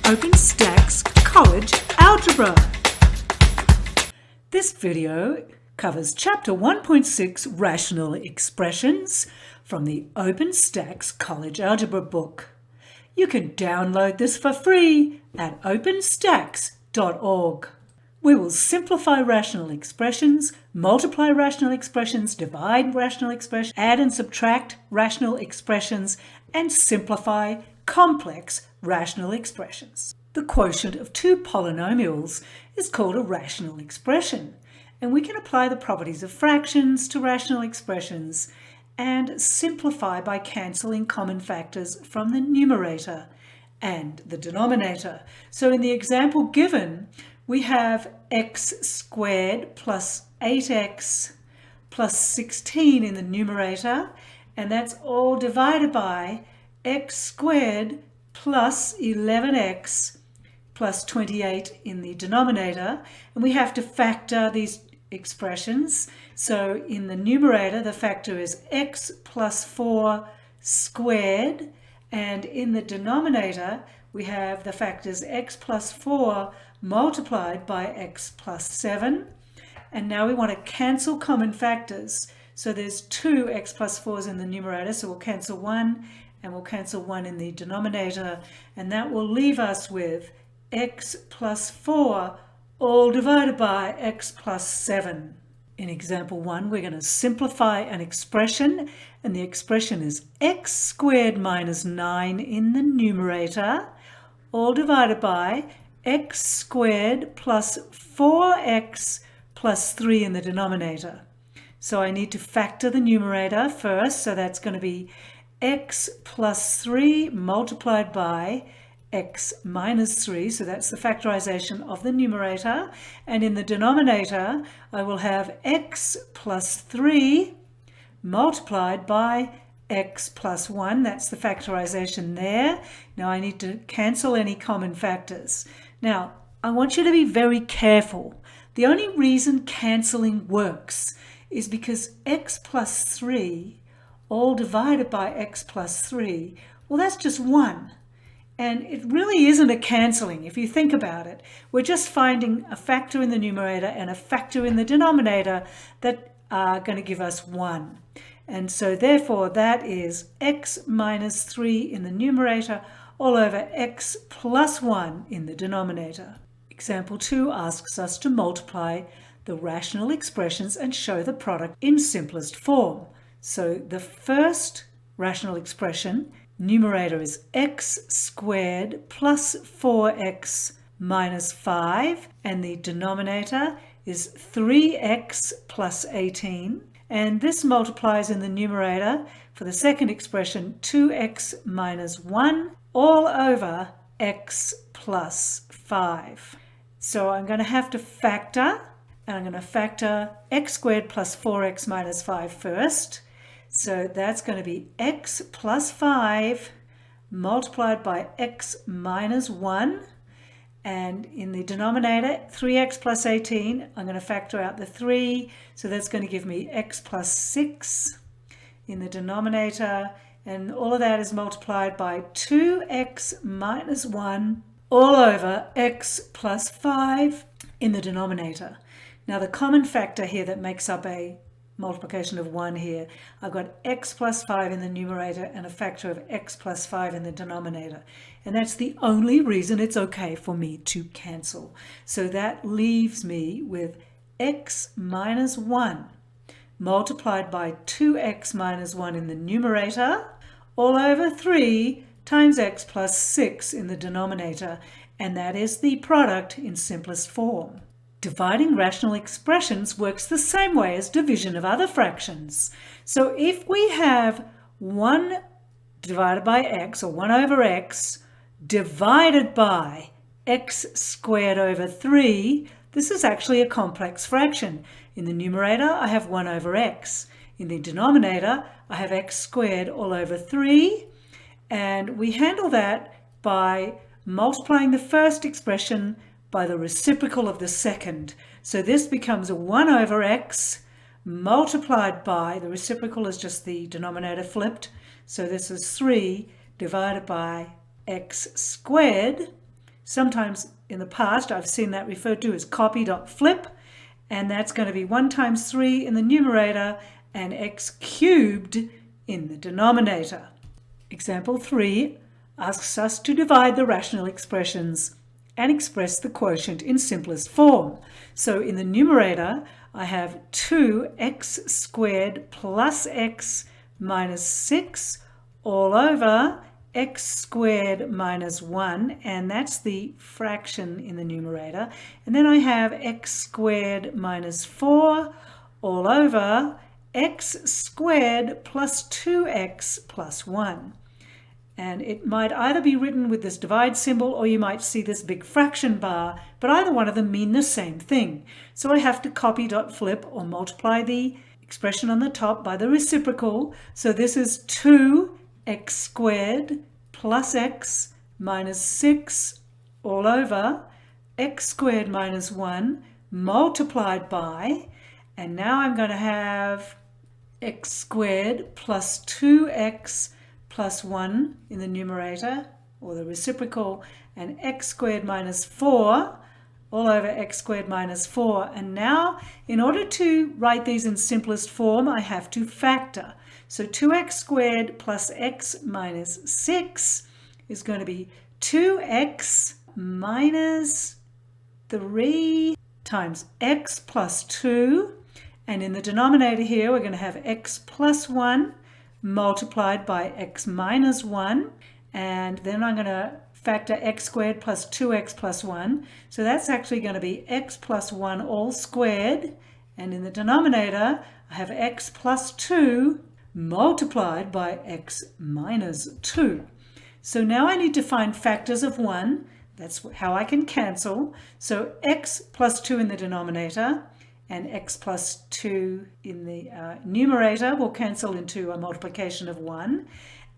OpenStax College Algebra. This video covers Chapter 1.6 Rational Expressions from the OpenStax College Algebra book. You can download this for free at openstax.org. We will simplify rational expressions, multiply rational expressions, divide rational expressions, add and subtract rational expressions, and simplify complex rational expressions. The quotient of two polynomials is called a rational expression, and we can apply the properties of fractions to rational expressions and simplify by cancelling common factors from the numerator and the denominator. So in the example given, we have x squared plus 8x plus 16 in the numerator, and that's all divided by x squared plus 11x plus 28 in the denominator. And we have to factor these expressions. So in the numerator, the factor is x plus 4 squared, and in the denominator, we have the factors x plus 4 multiplied by x plus 7. And now we want to cancel common factors. So there's two x plus 4's in the numerator, so we'll cancel 1 and we'll cancel 1 in the denominator, and that will leave us with x plus 4 all divided by x plus 7. In example 1, we're going to simplify an expression, and the expression is x squared minus 9 in the numerator, all divided by x squared plus 4x plus 3 in the denominator. So I need to factor the numerator first, so that's going to be x plus 3 multiplied by x minus 3, so that's the factorization of the numerator, and in the denominator I will have x plus 3 multiplied by x plus 1, that's the factorization there. Now I need to cancel any common factors. Now I want you to be very careful. The only reason cancelling works is because x plus 3 all divided by x plus 3, well, that's just 1. And it really isn't a cancelling if you think about it. We're just finding a factor in the numerator and a factor in the denominator that are going to give us 1. And so therefore that is x minus 3 in the numerator all over x plus 1 in the denominator. Example 2 asks us to multiply the rational expressions and show the product in simplest form. So the first rational expression, numerator is x squared plus 4x minus 5, and the denominator is 3x plus 18. And this multiplies in the numerator for the second expression, 2x minus 1 all over x plus 5. So I'm going to have to factor, and I'm going to factor x squared plus 4x minus 5 first. So that's going to be x plus 5 multiplied by x minus 1. And in the denominator, 3x plus 18, I'm going to factor out the 3. So that's going to give me x plus 6 in the denominator. And all of that is multiplied by 2x minus 1 all over x plus 5 in the denominator. Now the common factor here that makes up a multiplication of 1 here, I've got x plus 5 in the numerator and a factor of x plus 5 in the denominator. And that's the only reason it's okay for me to cancel. So that leaves me with x minus 1 multiplied by 2x minus 1 in the numerator all over 3 times x plus 6 in the denominator. And that is the product in simplest form. Dividing rational expressions works the same way as division of other fractions. So if we have 1 divided by x, or 1 over x, divided by x squared over 3, this is actually a complex fraction. In the numerator, I have 1 over x. In the denominator, I have x squared all over 3. And we handle that by multiplying the first expression by the reciprocal of the second. So this becomes a 1 over x multiplied by, the reciprocal is just the denominator flipped, so this is 3 divided by x squared. Sometimes in the past I've seen that referred to as copy.flip, and that's going to be 1 times 3 in the numerator and x cubed in the denominator. Example 3 asks us to divide the rational expressions and express the quotient in simplest form. So in the numerator, I have 2x squared plus x minus 6 all over x squared minus 1, and that's the fraction in the numerator. And then I have x squared minus 4 all over x squared plus 2x plus 1. And it might either be written with this divide symbol, or you might see this big fraction bar, but either one of them mean the same thing. So I have to copy.flip or multiply the expression on the top by the reciprocal. So this is 2x squared plus x minus 6 all over x squared minus 1 multiplied by, and now I'm going to have x squared plus 2x plus 1 in the numerator, or the reciprocal, and x squared minus 4 all over x squared minus 4. And now, in order to write these in simplest form, I have to factor. So 2x squared plus x minus 6 is going to be 2x minus 3 times x plus 2. And in the denominator here, we're going to have x plus 1 multiplied by x minus 1, and then I'm going to factor x squared plus 2x plus 1. So that's actually going to be x plus 1 all squared, and in the denominator I have x plus 2 multiplied by x minus 2. So now I need to find factors of 1. That's how I can cancel. So x plus 2 in the denominator and x plus 2 in the numerator will cancel into a multiplication of 1.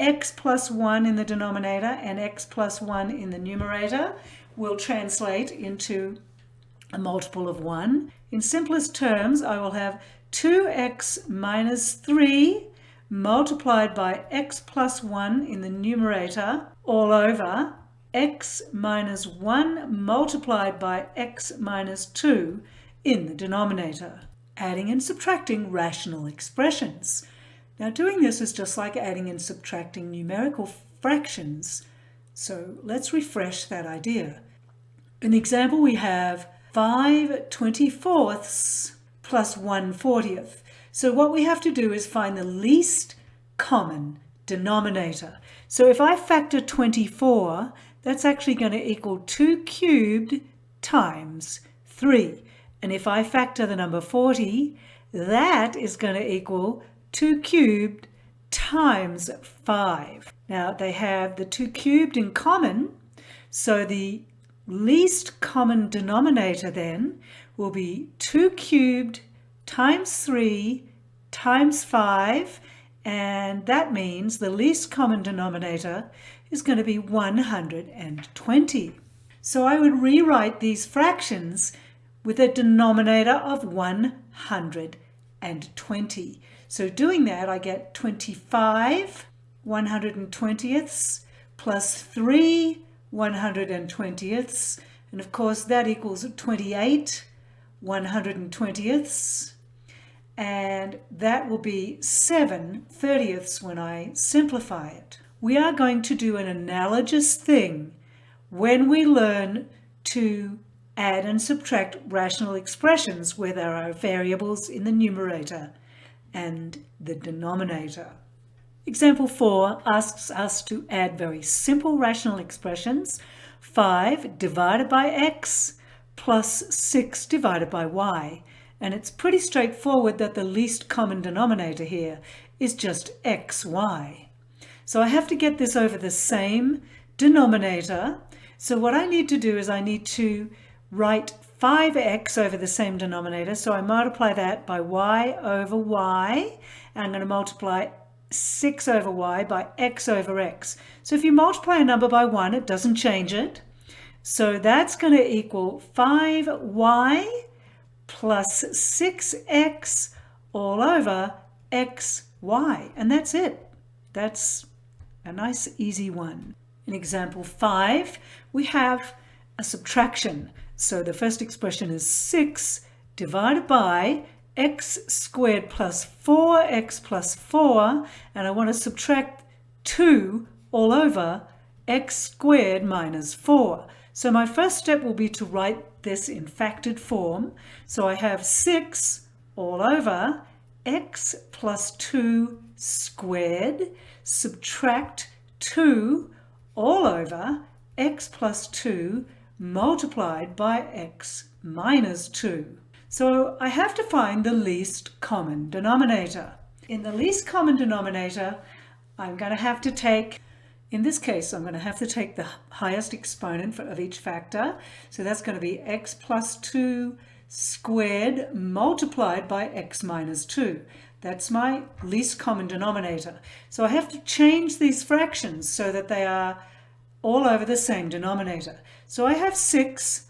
X plus 1 in the denominator and x plus 1 in the numerator will translate into a multiple of 1. In simplest terms, I will have 2x minus 3 multiplied by x plus 1 in the numerator all over x minus 1 multiplied by x minus 2 in the denominator. Adding and subtracting rational expressions. Now doing this is just like adding and subtracting numerical fractions. So let's refresh that idea. In the example we have 5/24 plus 1/40. So what we have to do is find the least common denominator. So if I factor 24, that's actually going to equal 2 cubed times 3. And if I factor the number 40, that is going to equal 2 cubed times 5. Now they have the 2 cubed in common, so the least common denominator then will be 2 cubed times 3 times 5, and that means the least common denominator is going to be 120. So I would rewrite these fractions with a denominator of 120. So doing that, I get 25 120ths plus 3 120ths, and of course that equals 28 120ths, and that will be 7 30ths when I simplify it. We are going to do an analogous thing when we learn to add and subtract rational expressions where there are variables in the numerator and the denominator. Example 4 asks us to add very simple rational expressions. 5 divided by x plus 6 divided by y. And it's pretty straightforward that the least common denominator here is just xy. So I have to get this over the same denominator. So what I need to do is I need to write 5x over the same denominator. So I multiply that by y over y. And I'm going to multiply 6 over y by x over x. So if you multiply a number by 1, it doesn't change it. So that's going to equal 5y plus 6x all over xy. And that's it. That's a nice easy one. In example 5, we have a subtraction. So the first expression is 6 divided by x squared plus 4x plus 4, and I want to subtract 2 all over x squared minus 4. So my first step will be to write this in factored form. So I have 6 all over x plus 2 squared, subtract 2 all over x plus 2 multiplied by x minus 2. So I have to find the least common denominator. In the least common denominator, I'm going to have to take, in this case, I'm going to have to take the highest exponent of each factor. So that's going to be x plus 2 squared multiplied by x minus 2. That's my least common denominator. So I have to change these fractions so that they are all over the same denominator. So I have 6,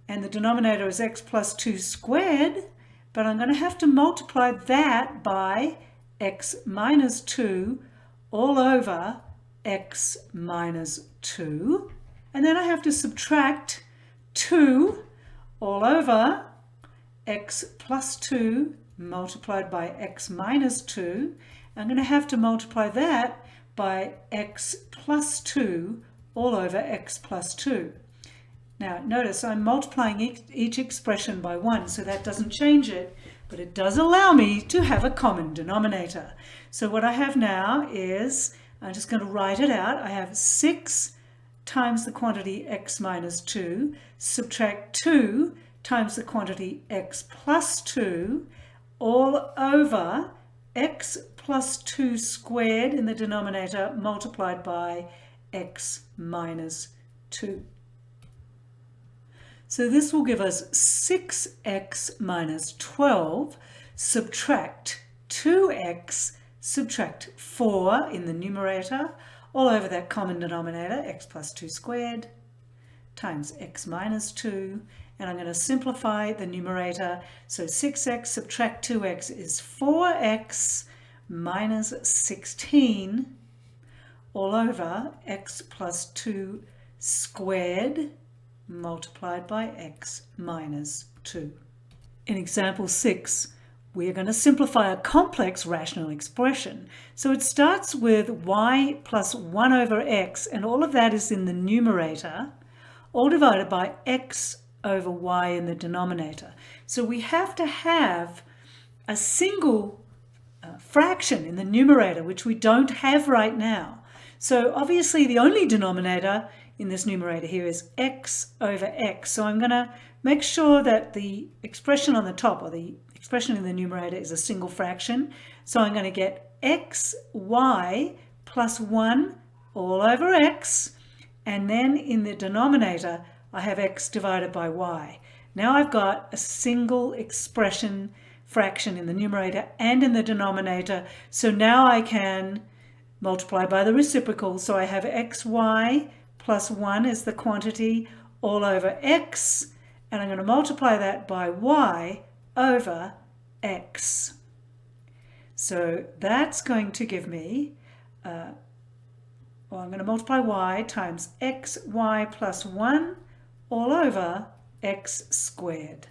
and the denominator is x plus 2 squared, but I'm going to have to multiply that by x minus 2 all over x minus 2. And then I have to subtract 2 all over x plus 2 multiplied by x minus 2. I'm going to have to multiply that by x plus 2 all over x plus 2. Now notice I'm multiplying each expression by 1, so that doesn't change it, but it does allow me to have a common denominator. So what I have now is, I'm just going to write it out. I have 6 times the quantity x minus 2, subtract 2 times the quantity x plus 2, all over x plus 2 squared in the denominator multiplied by x minus 2. So this will give us 6x minus 12, subtract 2x, subtract 4 in the numerator, all over that common denominator, x plus 2 squared, times x minus 2, and I'm going to simplify the numerator. So 6x subtract 2x is 4x minus 16, all over x plus 2 squared multiplied by x minus 2. In example 6, we are going to simplify a complex rational expression. So it starts with y plus 1 over x, and all of that is in the numerator, all divided by x over y in the denominator. So we have to have a single fraction in the numerator, which we don't have right now. So obviously the only denominator in this numerator here is x over x. So I'm going to make sure that the expression on the top, or the expression in the numerator, is a single fraction. So I'm going to get xy plus 1 all over x, and then in the denominator I have x divided by y. Now I've got a single expression fraction in the numerator and in the denominator, so now I can multiply by the reciprocal. So I have xy plus 1 is the quantity all over x, and I'm going to multiply that by y over x. So that's going to give me, I'm going to multiply y times xy plus 1 all over x squared.